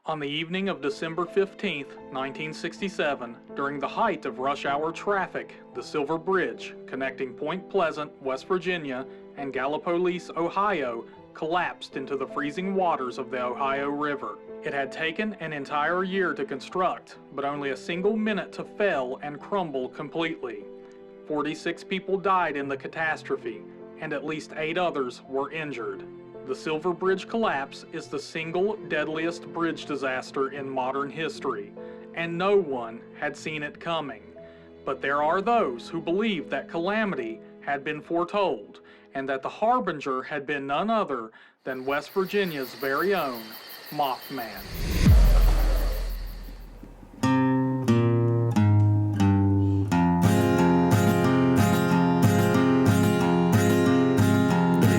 On the evening of December 15, 1967, during the height of rush hour traffic, the Silver Bridge, connecting Point Pleasant, West Virginia, and Gallipolis, Ohio, collapsed into the freezing waters of the Ohio River. It had taken an entire year to construct, but only a single minute to fail and crumble completely. 46 people died in the catastrophe, and at least 8 others were injured. The Silver Bridge collapse is the single deadliest bridge disaster in modern history, and no one had seen it coming. But there are those who believe that calamity had been foretold, and that the harbinger had been none other than West Virginia's very own Mothman.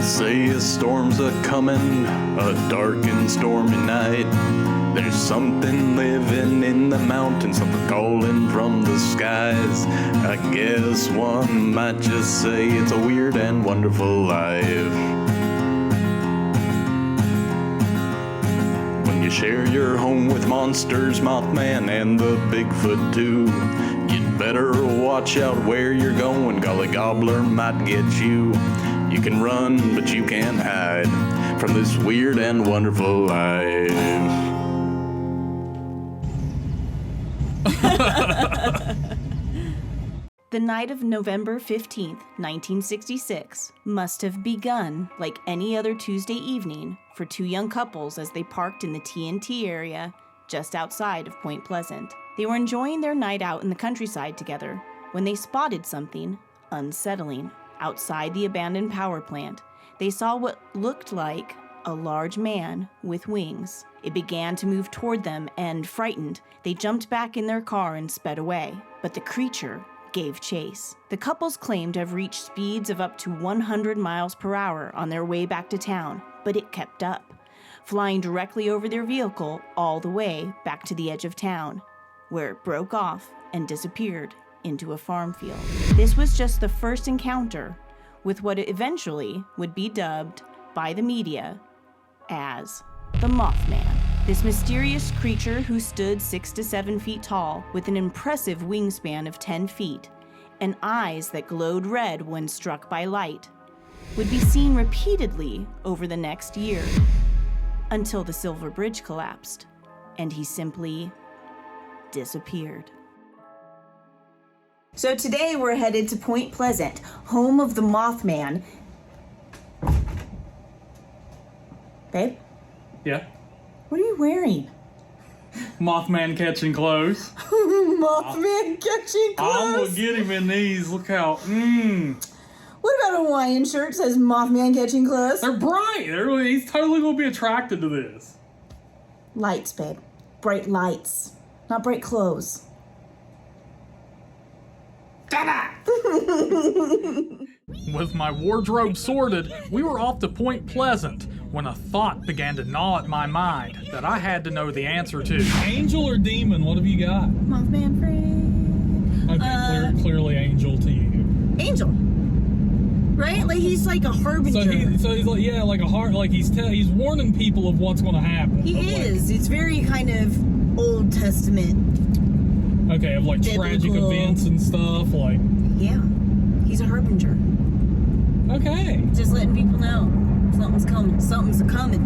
Say a storm's a-comin', a dark and stormy night. There's something living in the mountains, something calling from the skies. I guess one might just say it's a weird and wonderful life. When you share your home with monsters, Mothman, and the Bigfoot too, you'd better watch out where you're going, golly gobbler might get you. You can run, but you can't hide from this weird and wonderful life. The night of November 15th, 1966, must have begun like any other Tuesday evening for 2 young couples as they parked in the TNT area just outside of Point Pleasant. They were enjoying their night out in the countryside together when they spotted something unsettling. Outside the abandoned power plant, they saw what looked like a large man with wings. It began to move toward them, and frightened, they jumped back in their car and sped away. But the creature gave chase. The couples claimed to have reached speeds of up to 100 miles per hour on their way back to town, but it kept up, flying directly over their vehicle all the way back to the edge of town, where it broke off and disappeared into a farm field. This was just the first encounter with what eventually would be dubbed by the media as the Mothman. This mysterious creature who stood 6 to 7 feet tall with an impressive wingspan of 10 feet and eyes that glowed red when struck by light would be seen repeatedly over the next year until the Silver Bridge collapsed and he simply disappeared. So today we're headed to Point Pleasant, home of the Mothman. Babe? Yeah? What are you wearing? Mothman catching clothes. Mothman catching I'm gonna clothes? get him in these. Look how, What about a Hawaiian shirt says Mothman catching clothes? they're bright. He's totally gonna be attracted to this. Lights, babe. Bright lights. Not bright clothes. With my wardrobe sorted, we were off to Point Pleasant when a thought began to gnaw at my mind that I had to know the answer to. Angel or demon, what have you got? Mothman friend. Okay, clearly angel to you. Angel. Right? Like he's like a harbinger. So he's like, yeah, like a heart, like he's warning people of what's going to happen. He is. It's very kind of Old Testament. Okay, of like Biblical. Tragic events and stuff, like. Yeah. He's a harbinger. Okay. Just letting people know something's coming. Something's coming.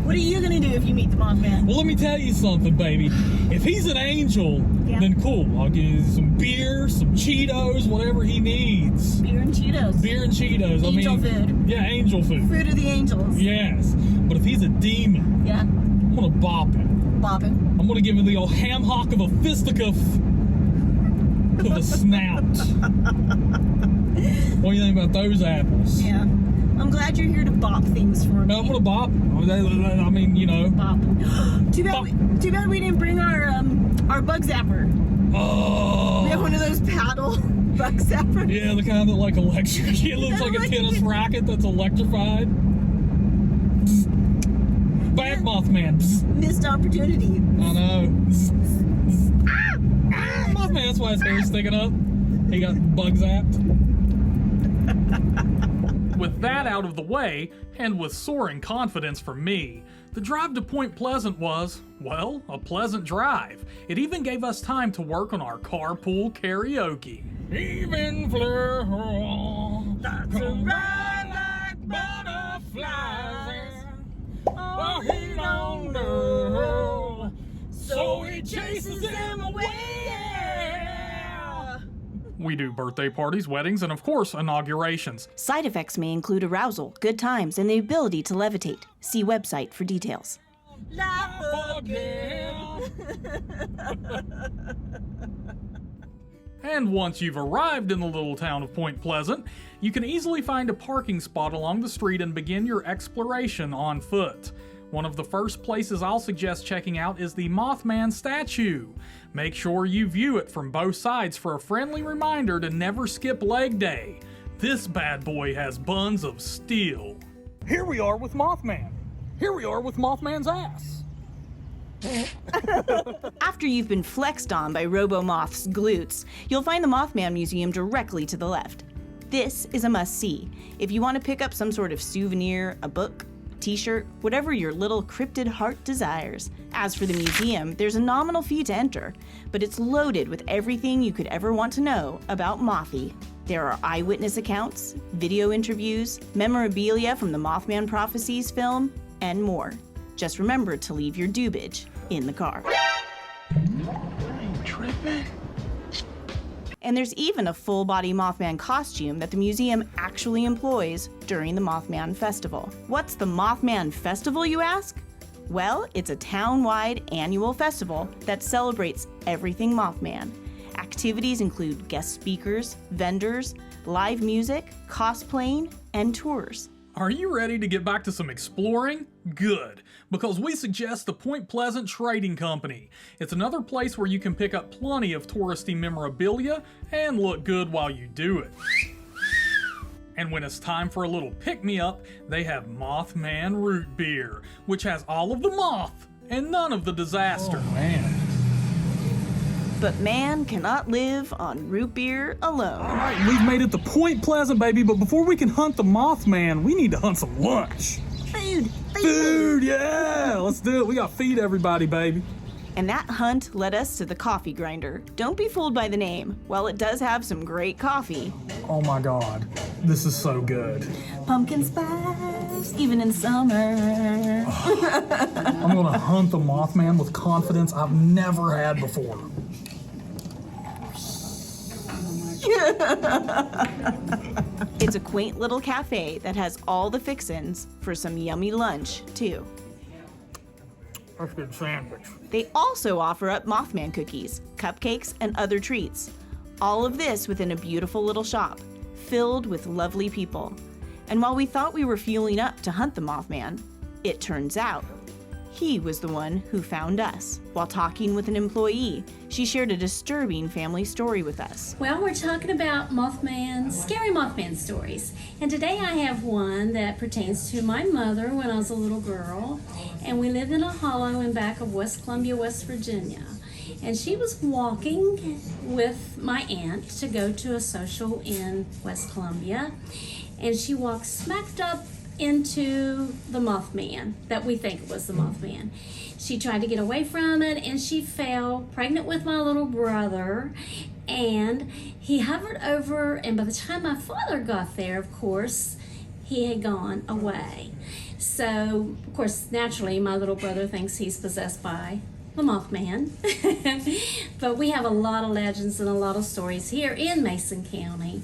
What are you gonna do if you meet the Mothman? Well, let me tell you something, baby. If he's an angel, then cool. I'll give you some beer, some Cheetos, whatever he needs. Beer and Cheetos. Beer and Cheetos. Angel food. Yeah, angel food. Food of the angels. Yes. But if he's a demon, Yeah. I'm gonna bop him. Bopping. I'm gonna give him the old ham hock of a fisticuff to the snout. What do you think about those apples? Yeah. I'm glad you're here to bop things for me. I'm gonna bop him. I mean, you know. Bop. Too bad we didn't bring our bug zapper. Oh. We have one of those paddle bug zappers. Yeah, the kind that like electric. It looks like a tennis racket that's electrified. Back Mothman. Missed opportunity. I know. Mothman, that's why his hair's sticking up. He got bug zapped. With that out of the way, and with soaring confidence from me, The drive to Point Pleasant was, well, a pleasant drive. It even gave us time to work on our carpool karaoke. Even flow, that's a ride like butterflies. Oh, he don't know, so he chases them away. We do birthday parties, weddings, and of course, inaugurations. Side effects may include arousal, good times, and the ability to levitate. See website for details. Laugh again. And once you've arrived in the little town of Point Pleasant, you can easily find a parking spot along the street and begin your exploration on foot. One of the first places I'll suggest checking out is the Mothman statue. Make sure you view it from both sides for a friendly reminder to never skip leg day. This bad boy has buns of steel. Here we are with Mothman. Here we are with Mothman's ass. After you've been flexed on by RoboMoth's glutes, you'll find the Mothman Museum directly to the left. This is a must-see if you want to pick up some sort of souvenir, a book, t-shirt, whatever your little cryptid heart desires. As for the museum, there's a nominal fee to enter, but it's loaded with everything you could ever want to know about Mothy. There are eyewitness accounts, video interviews, memorabilia from the Mothman Prophecies film, and more. Just remember to leave your doobage in the car. I ain't tripping. And there's even a full-body Mothman costume that the museum actually employs during the Mothman Festival. What's the Mothman Festival, you ask? Well, it's a town-wide annual festival that celebrates everything Mothman. Activities include guest speakers, vendors, live music, cosplaying, and tours. Are you ready to get back to some exploring? Good, because we suggest the Point Pleasant Trading Company. It's another place where you can pick up plenty of touristy memorabilia and look good while you do it. And when it's time for a little pick-me-up, they have Mothman Root Beer, which has all of the moth and none of the disaster. Oh, man. But man cannot live on root beer alone. All right, we've made it to Point Pleasant, baby, but before we can hunt the Mothman, we need to hunt some lunch. Food, yeah! Let's do it. We gotta feed everybody, baby. And that hunt led us to the Coffee Grinder. Don't be fooled by the name. While it does have some great coffee. Oh my God, this is so good. Pumpkin spice, even in summer. I'm gonna hunt the Mothman with confidence I've never had before. It's a quaint little cafe that has all the fixins for some yummy lunch, too. That's a good sandwich. They also offer up Mothman cookies, cupcakes, and other treats. All of this within a beautiful little shop, filled with lovely people. And while we thought we were fueling up to hunt the Mothman, it turns out he was the one who found us. While talking with an employee, she shared a disturbing family story with us. Well, we're talking about Mothman, scary Mothman stories. And today I have one that pertains to my mother when I was a little girl. And we lived in a hollow in back of West Columbia, West Virginia. And she was walking with my aunt to go to a social in West Columbia. And she walked smacked up into the Mothman, that we think was the Mothman. She tried to get away from it and she fell, pregnant with my little brother, and he hovered over, and by the time my father got there, of course, he had gone away. So, of course, naturally, my little brother thinks he's possessed by the Mothman. But we have a lot of legends and a lot of stories here in Mason County.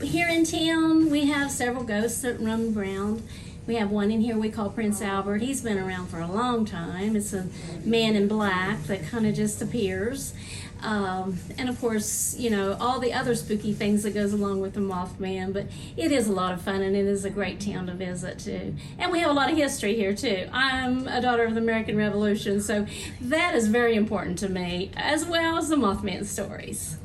Here in town, we have several ghosts that roam around. We have one in here we call Prince Albert. He's been around for a long time. It's a man in black that kind of just appears. And of course, you know, all the other spooky things that goes along with the Mothman, but it is a lot of fun and it is a great town to visit too. And we have a lot of history here too. I'm a daughter of the American Revolution, so that is very important to me, as well as the Mothman stories.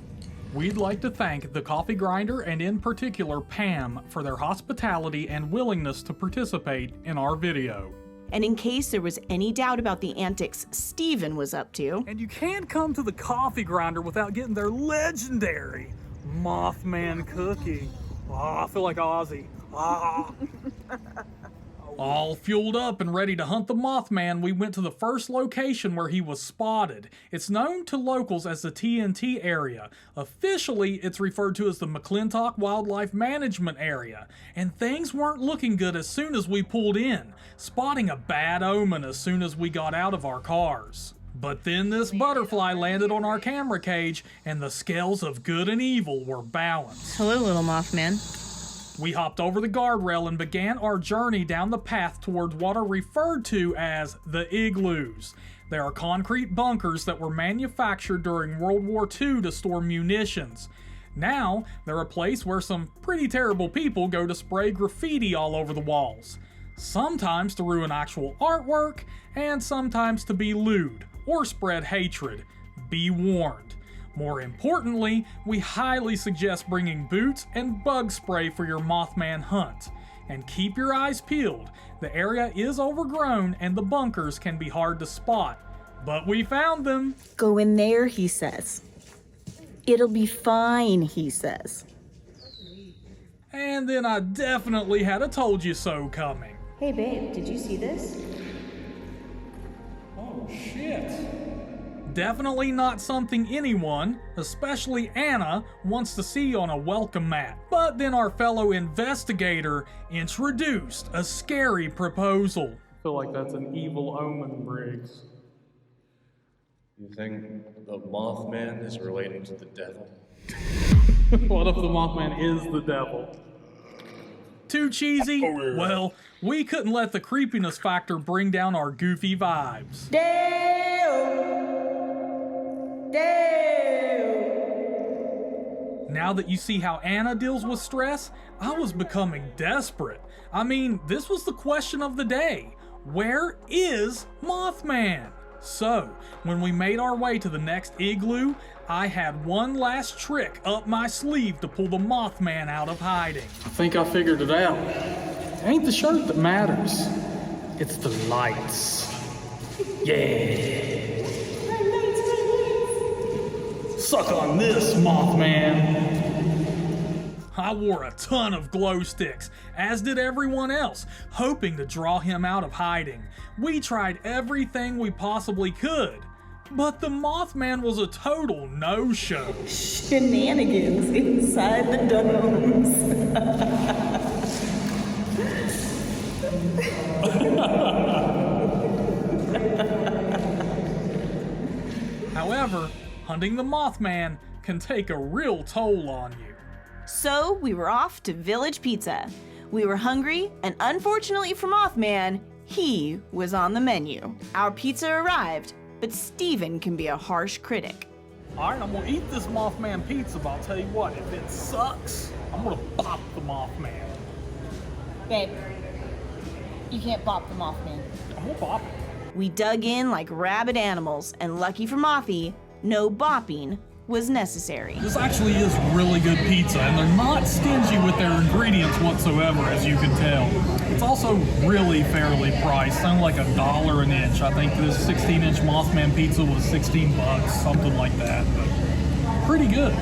We'd like to thank the Coffee Grinder and in particular Pam for their hospitality and willingness to participate in our video. And in case there was any doubt about the antics Steven was up to, And you can't come to the Coffee Grinder without getting their legendary Mothman cookie. Oh, I feel like Ozzy. Ah. All fueled up and ready to hunt the Mothman, we went to the first location where he was spotted. It's known to locals as the TNT area. Officially, it's referred to as the McClintock Wildlife Management Area. And things weren't looking good as soon as we pulled in, spotting a bad omen as soon as we got out of our cars. But then this butterfly landed on our camera cage, and the scales of good and evil were balanced. Hello, little Mothman. We hopped over the guardrail and began our journey down the path towards what are referred to as the igloos. They are concrete bunkers that were manufactured during World War II to store munitions. Now, they're a place where some pretty terrible people go to spray graffiti all over the walls. Sometimes to ruin actual artwork, and sometimes to be lewd or spread hatred. Be warned. More importantly, we highly suggest bringing boots and bug spray for your Mothman hunt. And keep your eyes peeled. The area is overgrown and the bunkers can be hard to spot. But we found them. Go in there, he says. It'll be fine, he says. And then I definitely had a told you so coming. Hey, babe, did you see this? Oh, shit. Definitely not something anyone, especially Anna, wants to see on a welcome mat. But then our fellow investigator introduced a scary proposal. I feel like that's an evil omen, Briggs. You think the Mothman is related to the devil? What if the Mothman is the devil? Too cheesy? Well, we couldn't let the creepiness factor bring down our goofy vibes. Now that you see how Anna deals with stress, I was becoming desperate. I mean, this was the question of the day. Where is Mothman? So, when we made our way to the next igloo, I had one last trick up my sleeve to pull the Mothman out of hiding. I think I figured it out. It ain't the shirt that matters. It's the lights. Yeah. Suck on this, Mothman. I wore a ton of glow sticks, as did everyone else, hoping to draw him out of hiding. We tried everything we possibly could, but the Mothman was a total no-show. Shenanigans inside the domes. However, hunting the Mothman can take a real toll on you. So we were off to Village Pizza. We were hungry, and unfortunately for Mothman, he was on the menu. Our pizza arrived, but Steven can be a harsh critic. Alright, I'm gonna eat this Mothman pizza, but I'll tell you what, if it sucks, I'm gonna pop the Mothman. Babe, you can't bop the Mothman. I'm gonna pop it. We dug in like rabid animals, and lucky for Mothy, no bopping was necessary. This actually is really good pizza, and they're not stingy with their ingredients whatsoever, as you can tell. It's also really fairly priced, something like $1 an inch. I think this 16-inch Mothman pizza was 16 bucks, something like that, but pretty good.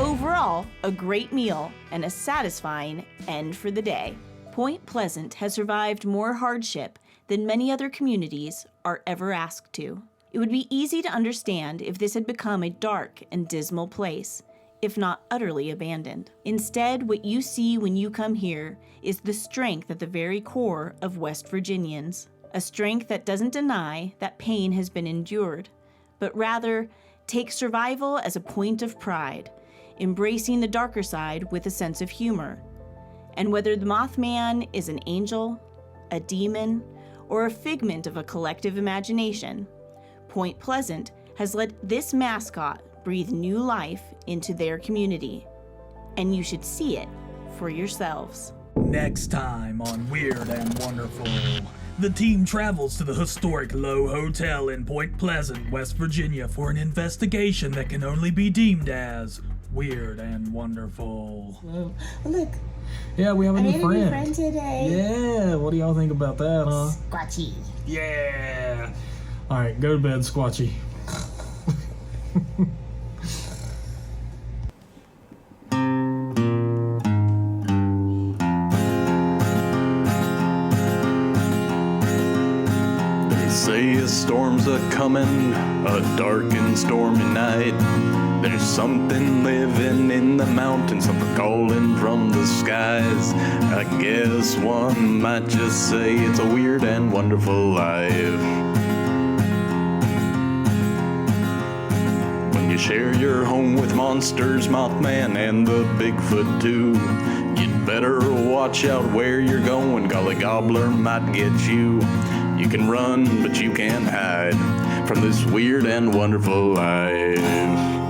Overall, a great meal and a satisfying end for the day. Point Pleasant has survived more hardship than many other communities are ever asked to. It would be easy to understand if this had become a dark and dismal place, if not utterly abandoned. Instead, what you see when you come here is the strength at the very core of West Virginians, a strength that doesn't deny that pain has been endured, but rather takes survival as a point of pride, embracing the darker side with a sense of humor. And whether the Mothman is an angel, a demon, or a figment of a collective imagination, Point Pleasant has let this mascot breathe new life into their community. And you should see it for yourselves. Next time on Weird and Wonderful, the team travels to the historic Lowe Hotel in Point Pleasant, West Virginia for an investigation that can only be deemed as weird and wonderful. Oh, look. Yeah, we have a new friend. Friend today. Yeah, what do y'all think about that, huh? Squatchy. Yeah. All right, go to bed, Squatchy. guess storms a comin', a dark and stormy night. There's something living in the mountains, something calling from the skies. I guess one might just say it's a weird and wonderful life. When you share your home with monsters, Mothman, and the Bigfoot too, you'd better watch out where you're going, golly gobbler might get you. You can run, but you can't hide from this weird and wonderful life.